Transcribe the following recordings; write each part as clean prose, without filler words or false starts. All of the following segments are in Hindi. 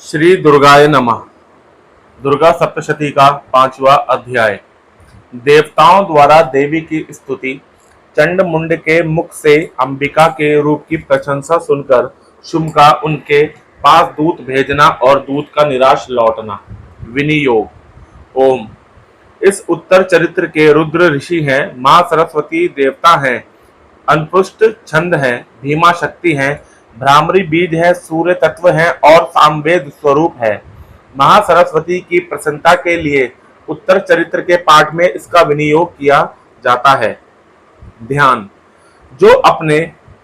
श्री दुर्गाय नमः। दुर्गा सप्तशती का 5वां अध्याय। देवताओं द्वारा देवी की स्तुति। चंड मुंड के मुख से अंबिका के रूप की प्रशंसा सुनकर शुंभ का उनके पास दूत भेजना और दूत का निराश लौटना। विनियोग। ओम। इस उत्तर चरित्र के रुद्र ऋषि हैं, मां सरस्वती देवता हैं, अनपुष्ट छंद है, भीमा शक्ति है, भ्रामरी बीज है, सूर्य तत्व है और सामवेद स्वरूप है। महासरस्वती की प्रसन्नता के लिए उत्तर चरित्र के पाठ में इसका विनियोग किया जाता है। ध्यान। जो अपने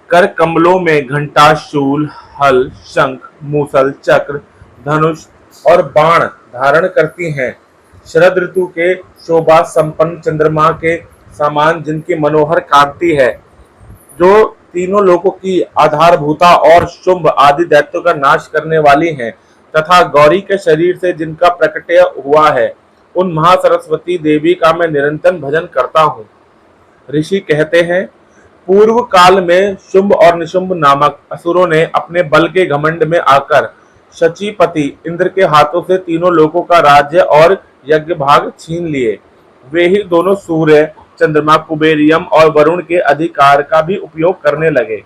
कर कमलों में घंटा, शूल, हल, शंख, मूसल, चक्र, धनुष और बाण धारण करती हैं, शरद ऋतु के शोभा संपन्न चंद्रमा के समान जिनकी मनोहर कांति है, जो तीनों लोकों की आधारभूता और शुंभ आदि दैत्यों का नाश करने वाली हैं, तथा गौरी के शरीर से जिनका प्रकटय हुआ है, उन महासरस्वती देवी का मैं निरंतर भजन करता हूँ। ऋषि कहते हैं, पूर्व काल में शुंभ और निशुंभ नामक असुरों ने अपने बल के घमंड में आकर शचीपति इंद्र के हाथों से तीनों लोकों का राज्य और यज्ञ भाग छीन लिए। वे ही दोनों सूर्य, चंद्रमा, कुबेर, यम और वरुण के अधिकार का भी उपयोग करने लगे।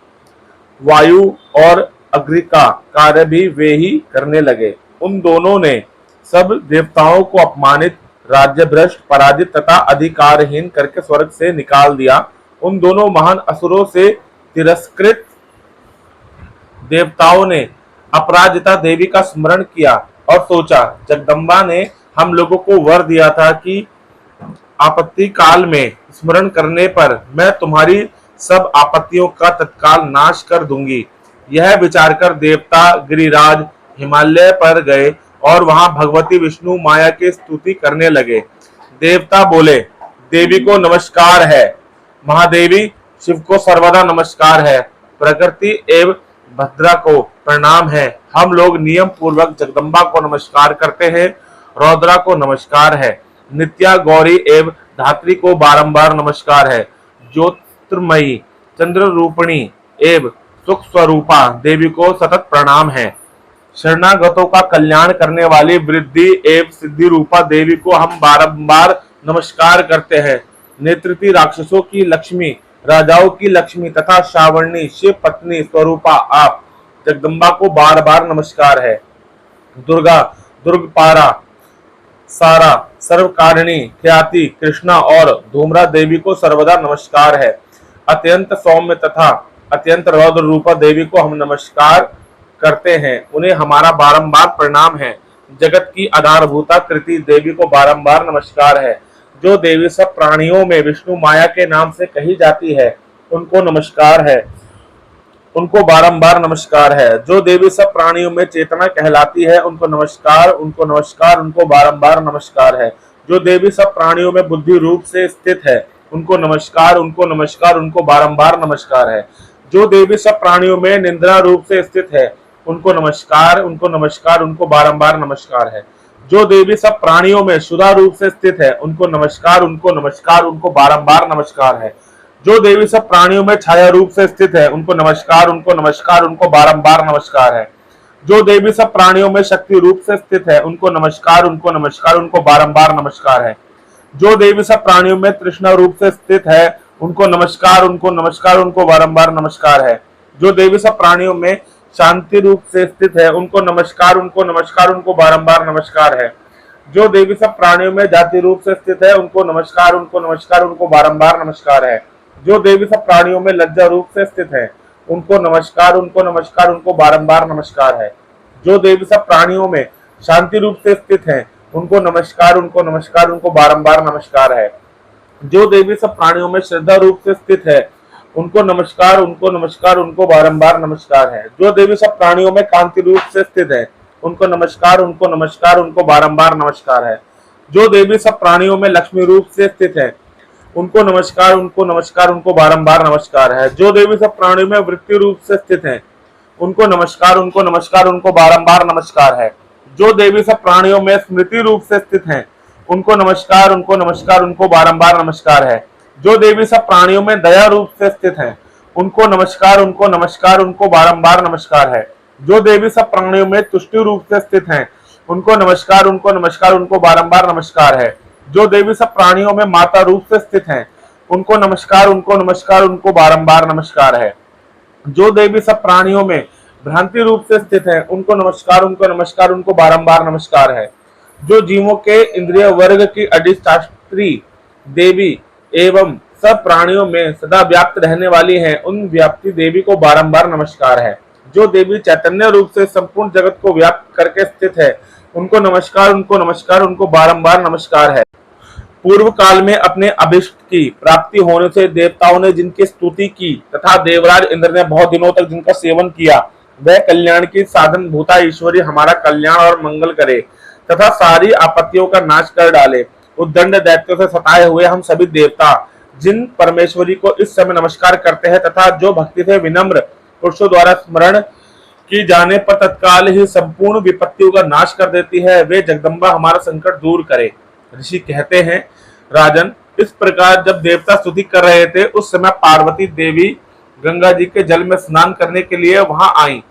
वायु और अग्नि का कार्य भी वे ही करने लगे। उन दोनों ने सब देवताओं को अपमानित, राज्य भ्रष्ट, पराजित तथा अधिकारहीन करके स्वर्ग से निकाल दिया। उन दोनों महान असुरों से तिरस्कृत देवताओं ने अपराजिता देवी का स्मरण किया और सोचा, जगदम्बा ने हम लोगों को वर दिया था कि आपत्ति काल में स्मरण करने पर मैं तुम्हारी सब आपत्तियों का तत्काल नाश कर दूंगी। यह विचार कर देवता गिरिराज हिमालय पर गए और वहां भगवती विष्णु माया की स्तुति करने लगे। देवता बोले, देवी को नमस्कार है, महादेवी शिव को सर्वदा नमस्कार है, प्रकृति एवं भद्रा को प्रणाम है। हम लोग नियम पूर्वक जगदम्बा को नमस्कार करते हैं, रौद्रा को नमस्कार है, नित्या, गौरी एवं धात्री को बारंबार नमस्कार है, ज्योतिर्मयी, चंद्र रूपिणी एवं सुख स्वरूपा देवी को सतत प्रणाम है, शरणागतों का कल्याण करने वाली वृद्धि एवं सिद्धि रूपा देवी को हम बारंबार नमस्कार करते हैं, नेत्रती राक्षसों की लक्ष्मी, राजाओं की लक्ष्मी तथा श्रावणी शिव पत्नी स्वरूपा आप जगदम्बा को बार बार नमस्कार है। दुर्गा, दुर्गपारा, सारा, सर्वकारिणी, ख्याति, कृष्णा और धूम्रा देवी को सर्वदा नमस्कार है। अत्यंत सौम्य तथा अत्यंत रौद्र रूपा देवी को हम नमस्कार करते हैं, उन्हें हमारा बारंबार प्रणाम है। जगत की आधारभूता कृति देवी को बारंबार नमस्कार है। जो देवी सब प्राणियों में विष्णु माया के नाम से कही जाती है, उनको नमस्कार है, उनको बारंबार नमस्कार है। जो देवी सब प्राणियों में चेतना कहलाती है, उनको नमस्कार, उनको नमस्कार, उनको बारंबार नमस्कार है। जो देवी सब प्राणियों में बुद्धि रूप से स्थित है, उनको नमस्कार, उनको नमस्कार, उनको बारंबार नमस्कार है। जो देवी सब प्राणियों में निंद्रा रूप से स्थित है, उनको नमस्कार, उनको नमस्कार, उनको बारंबार नमस्कार है। जो देवी सब प्राणियों में शुदा रूप से स्थित है, उनको नमस्कार, उनको नमस्कार, उनको बारंबार नमस्कार है। जो देवी सब प्राणियों में छाया रूप से स्थित है, उनको नमस्कार, उनको नमस्कार, उनको बारंबार नमस्कार है। जो देवी सब प्राणियों में शक्ति रूप से स्थित है, उनको नमस्कार, उनको नमस्कार, उनको बारंबार नमस्कार है। जो देवी सब प्राणियों में तृष्णा रूप से स्थित है, उनको नमस्कार, उनको नमस्कार, उनको बारंबार नमस्कार है। जो देवी सब प्राणियों में शांति रूप से स्थित है, उनको नमस्कार, उनको नमस्कार, उनको बारंबार नमस्कार है। जो देवी सब प्राणियों में जाति रूप से स्थित है, उनको नमस्कार, उनको नमस्कार, उनको बारंबार नमस्कार है। जो देवी सब प्राणियों में लज्जा रूप से स्थित है, उनको नमस्कार, उनको नमस्कार, उनको बारंबार नमस्कार है। जो देवी सब प्राणियों में शांति रूप से स्थित है, उनको नमस्कार, उनको नमस्कार, उनको बारंबार नमस्कार है। जो देवी सब प्राणियों में श्रद्धा रूप से स्थित है, उनको नमस्कार, उनको नमस्कार, उनको बारंबार नमस्कार है। जो देवी सब प्राणियों में कांति रूप से स्थित है, उनको नमस्कार, उनको नमस्कार, उनको बारंबार नमस्कार है। जो देवी सब प्राणियों में लक्ष्मी रूप से स्थित है, उनको नमस्कार, उनको नमस्कार, उनको बारंबार नमस्कार है। जो देवी सब प्राणियों में वृत्ति रूप से स्थित है, उनको नमस्कार, उनको नमस्कार, उनको बारंबार नमस्कार है। जो देवी सब प्राणियों में स्मृति रूप से स्थित है, उनको नमस्कार, उनको नमस्कार, उनको बारंबार नमस्कार है। जो देवी सब प्राणियों में दया रूप से स्थित है, उनको नमस्कार, उनको नमस्कार, उनको बारंबार नमस्कार है। जो देवी सब प्राणियों में तुष्टि रूप से स्थित हैं, उनको नमस्कार, उनको नमस्कार, उनको बारंबार नमस्कार है। जो देवी सब प्राणियों में माता रूप से स्थित हैं, उनको नमस्कार, उनको नमस्कार, उनको बारंबार नमस्कार है। जो देवी सब प्राणियों में भ्रांति रूप से स्थित है, उनको नमस्कार, उनको नमस्कार, उनको बारंबार नमस्कार है। जो जीवों के इंद्रिय वर्ग की अधिष्ठात्री देवी एवं सब प्राणियों में सदा व्याप्त रहने वाली है, उन व्याप्ति देवी को बारंबार नमस्कार है। जो देवी चैतन्य रूप से संपूर्ण जगत को व्याप्त करके स्थित है, उनको नमस्कार, उनको नमस्कार, उनको बारंबार नमस्कार है। पूर्व काल में अपने अभिष्ट की प्राप्ति होने से देवताओं ने जिनकी स्तुति की तथा देवराज इंद्र ने बहुत दिनों तक जिनका सेवन किया, वह कल्याण की साधन भूता ईश्वरी हमारा कल्याण और मंगल करे तथा सारी आपत्तियों का नाश कर डाले। उद्दंड दैत्यों से सताए हुए हम सभी देवता जिन परमेश्वरी को इस समय नमस्कार करते हैं तथा जो भक्ति से विनम्र पुरुषों द्वारा स्मरण की जाने पर तत्काल ही संपूर्ण विपत्तियों का नाश कर देती है, वे जगदम्बा हमारा संकट दूर करे। ऋषि कहते हैं, राजन, इस प्रकार जब देवता स्तुति कर रहे थे, उस समय पार्वती देवी गंगा जी के जल में स्नान करने के लिए वहां आई।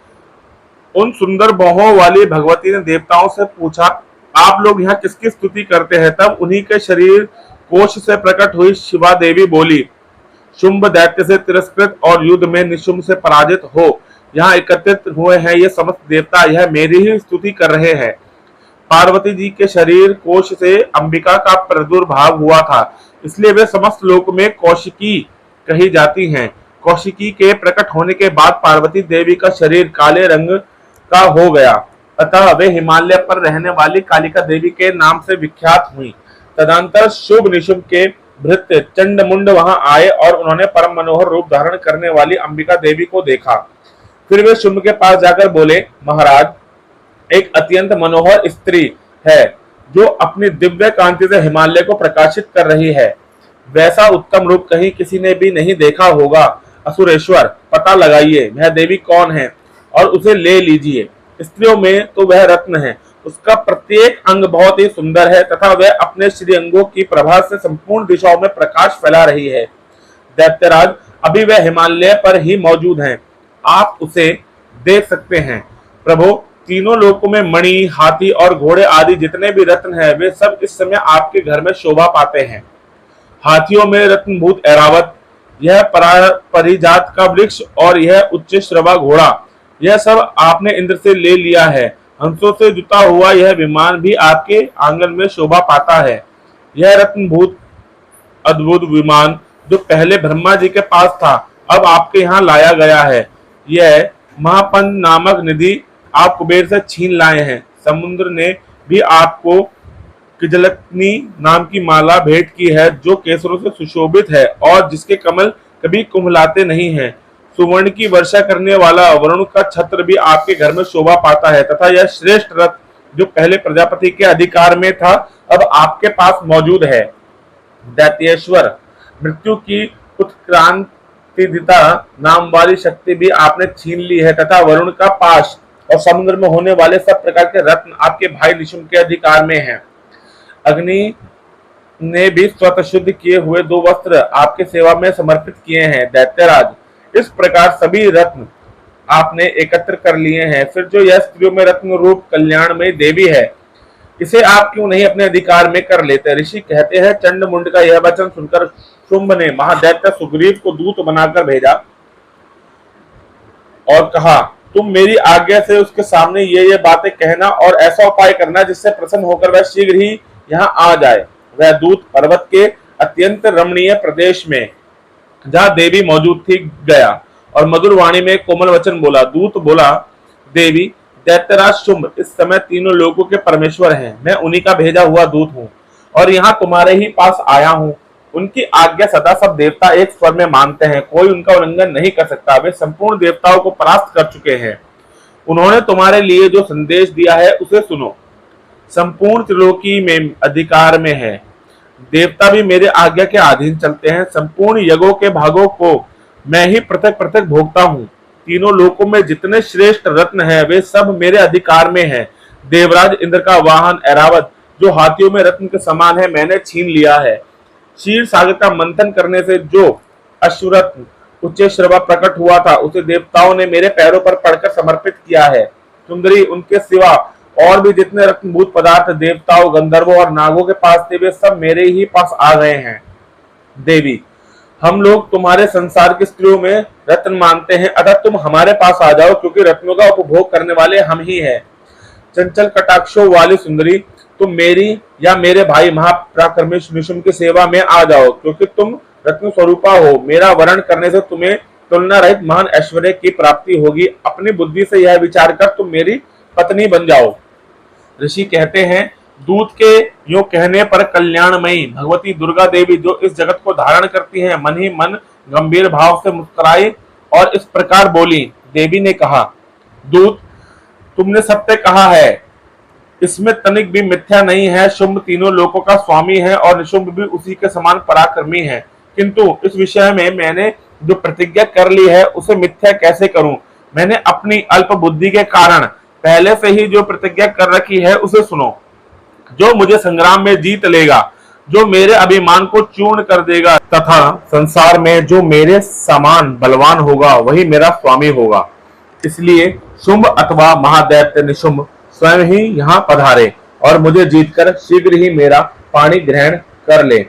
उन सुंदर बाहों वाली भगवती ने देवताओं से पूछा, आप लोग यहाँ किसकी स्तुति करते हैं? तब उन्हीं के शरीर कोश से प्रकट हुई शिवा देवी बोली, शुंभ दैत्य से तिरस्कृत और युद्ध में निशुंभ से पराजित हो यहाँ एकत्रित हुए हैं ये समस्त देवता, यह मेरी ही स्तुति कर रहे हैं। पार्वती जी के शरीर कोश से अंबिका का प्रादुर्भाव हुआ था, इसलिए वे समस्त लोक में कौशिकी कही जाती हैं। कौशिकी के प्रकट होने के बाद पार्वती देवी का शरीर काले रंग का हो गया, अतः वे हिमालय पर रहने वाली कालिका देवी के नाम से विख्यात हुई। तदंतर शुभ निशुंभ के भृत्य चंडमुंड वहां आए और उन्होंने परम मनोहर रूप धारण करने वाली अंबिका देवी को देखा। फिर वे शुंभ के पास जाकर बोले, महाराज, एक अत्यंत मनोहर स्त्री है जो अपनी दिव्य कांति से हिमालय को प्रकाशित कर रही है। वैसा उत्तम रूप कहीं किसी ने भी नहीं देखा होगा। असुरेश्वर, पता लगाइए वह देवी कौन है और उसे ले लीजिए। स्त्रियों में तो वह रत्न है, उसका प्रत्येक अंग बहुत ही सुंदर है तथा वह अपने श्रीअंगों की प्रभा से संपूर्ण दिशाओं में प्रकाश फैला रही है। दैत्यराज, अभी वह हिमालय पर ही मौजूद है, आप उसे देख सकते हैं। प्रभु, तीनों लोकों में मणि, हाथी और घोड़े आदि जितने भी रत्न हैं, वे सब इस समय आपके घर में शोभा पाते हैं। हाथियों में रत्नभूत ऐरावत, यह परिजात का वृक्ष और यह उच्च श्रवा घोड़ा, यह सब आपने इंद्र से ले लिया है। हंसों से जुता हुआ यह विमान भी आपके आंगन में शोभा पाता है। यह रत्नभूत अद्भुत विमान जो पहले ब्रह्मा जी के पास था, अब आपके यहाँ लाया गया है। यह महापन नामक निधि आप कुबेर से छीन लाए हैं। समुद्र ने भी आपको किजलकनी नाम की माला भेंट की है, जो केसरों से सुशोभित है और जिसके कमल कभी कुम्हलाते नहीं हैं। सुवर्ण की वर्षा करने वाला वरुण का छत्र भी आपके घर में शोभा पाता है तथा यह श्रेष्ठ रथ जो पहले प्रजापति के अधिकार में था, अब आपके पास मौजूद है। दैत्येश्वर, मृत्यु की उत्क्रांतिदिता नाम वाली शक्ति भी आपने छीन ली है तथा वरुण का पाश और समुद्र में होने वाले सब प्रकार के रत्न आपके भाई निशुंभ के अधिकार में हैं। अग्नि ने भी स्वतः शुद्ध किए हुए 2 वस्त्र आपके सेवा में समर्पित किए हैं। दैत्यराज, इस प्रकार सभी रत्न आपने एकत्र कर लिए हैं। फिर जो यह स्त्रियों में रत्न रूप कल्याणमयी देवी है, इसे आप क्यों नहीं अपने अधिकार में कर लेते? ऋषि कहते हैं, चंडमुंड का यह वचन सुनकर शुंभ ने महादैत्य सुग्रीव को दूत बनाकर भेजा और कहा, तुम मेरी आज्ञा से उसके सामने ये बातें कहना और ऐसा उपाय करना जिससे प्रसन्न होकर वह शीघ्र ही यहाँ आ जाए। वह दूत पर्वत के अत्यंत रमणीय प्रदेश में जहाँ देवी मौजूद थी गया और मधुर वाणी में कोमल वचन बोला। दूत बोला, देवी, दैत्यराज शुंभ इस समय तीनों लोगों के परमेश्वर हैं। मैं उन्हीं का भेजा हुआ दूत हूँ और यहाँ तुम्हारे ही पास आया हूँ। उनकी आज्ञा सदा सब देवता एक स्वर में मानते हैं, कोई उनका उल्लंघन नहीं कर सकता। वे संपूर्ण देवताओं को परास्त कर चुके हैं। उन्होंने तुम्हारे लिए जो संदेश दिया है उसे सुनो। संपूर्ण त्रिलोकी में अधिकार में है, देवता भी मेरे आज्ञा के अधीन चलते हैं। संपूर्ण यज्ञों के भागों को मैं ही पृथक पृथक भोगता हूँ। तीनों लोकों में जितने श्रेष्ठ रत्न हैं, वे सब मेरे अधिकार में हैं। देवराज इंद्र का वाहन ऐरावत जो हाथियों में रत्न के समान है, मैंने छीन लिया है। क्षीर सागर का मंथन करने से जो अश्वरत्न उच्च श्रवा प्रकट हुआ था उसे देवताओं ने मेरे पैरों पर पड़कर समर्पित किया है। सुंदरी, उनके सिवा और भी जितने रत्नभूत पदार्थ देवताओं, गंधर्वों और नागों के पास थे वे सब मेरे ही पास आ गए हैं। देवी, हम लोग तुम्हारे संसार की स्त्रियों में रत्न मानते हैं, अतः तुम हमारे पास आ जाओ, क्योंकि रत्नों का उपभोग करने वाले हम ही हैं। चंचल कटाक्षों वाली सुंदरी, तुम मेरी या मेरे भाई महापराक्रमी निशुम्भ की सेवा में आ जाओ, क्योंकि तुम रत्न स्वरूपा हो। मेरा वरण करने से तुम्हें तुलना रहित महान ऐश्वर्य की प्राप्ति होगी। अपनी बुद्धि से यह विचार कर तुम मेरी पत्नी बन जाओ। ऋषि कहते हैं, दूत के यूं कहने पर कल्याणमयी भगवती दुर्गा देवी, जो इस जगत को धारण करती हैं, मन ही मन गंभीर भाव से मुस्कुराई और इस प्रकार बोली। देवी ने कहा, दूत, तुमने सत्य कहा है, इसमें तनिक भी मिथ्या नहीं है। शुंभ तीनों लोकों का स्वामी है और निशुंभ भी उसी के समान पराक्रमी है, किंतु इस विषय में मैंने जो प्रतिज्ञा कर ली है उसे मिथ्या कैसे करूं। मैंने अपनी अल्प बुद्धि के कारण पहले से ही जो प्रतिज्ञा कर रखी है उसे सुनो। जो मुझे संग्राम में जीत लेगा, जो मेरे अभिमान को चूर्ण कर देगा तथा संसार में जो मेरे समान बलवान होगा वही मेरा स्वामी होगा। इसलिए शुंभ अथवा महादैत्य निशुंभ स्वयं ही यहाँ पधारे और मुझे जीतकर शीघ्र ही मेरा पाणी ग्रहण कर ले।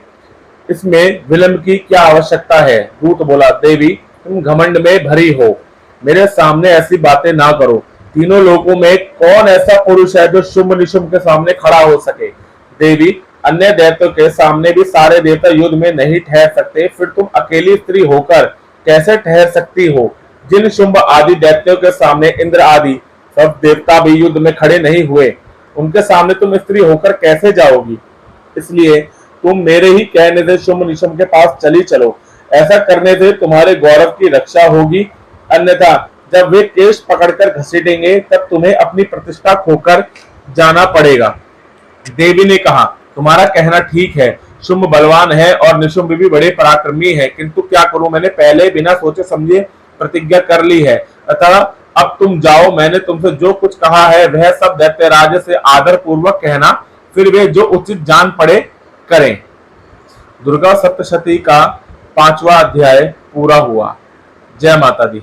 इसमें विलंब की क्या आवश्यकता है। दूत बोला, देवी, तुम घमंड में भरी हो, मेरे सामने ऐसी बातें ना करो। तीनों लोगों में कौन ऐसा पुरुष है जो शुंभ निशुंभ के सामने खड़ा हो सके। देवी, अन्य दैत्यों के सामने भी सारे देवता युद्ध में नहीं ठहर सकते, फिर तुम अकेली स्त्री होकर कैसे ठहर सकती हो। जिन शुंभ आदि दैत्यों के सामने इंद्र आदि सब देवता भी युद्ध में खड़े नहीं हुए, उनके सामने तुम स्त्री होकर कैसे जाओगी। इसलिए तुम मेरे ही कहने से शुंभ निशुंभ के पास चली चलो। ऐसा करने से तुम्हारे गौरव की रक्षा होगी, अन्यथा जब वे केश पकड़कर घसीटेंगे तब तुम्हें अपनी प्रतिष्ठा खोकर जाना पड़ेगा। देवी ने कहा, तुम्हारा कहना ठीक है, शुंभ बलवान है और निशुंभ भी बड़े पराक्रमी है, किंतु क्या करूं, मैंने पहले बिना सोचे समझे प्रतिज्ञा कर ली है। अतः अब तुम जाओ, मैंने तुमसे जो कुछ कहा है वह सब दैत्यराज से आदर पूर्वक कहना, फिर वे जो उचित जान पड़े करें। दुर्गा सप्तशती का 5वां अध्याय पूरा हुआ। जय माता दी।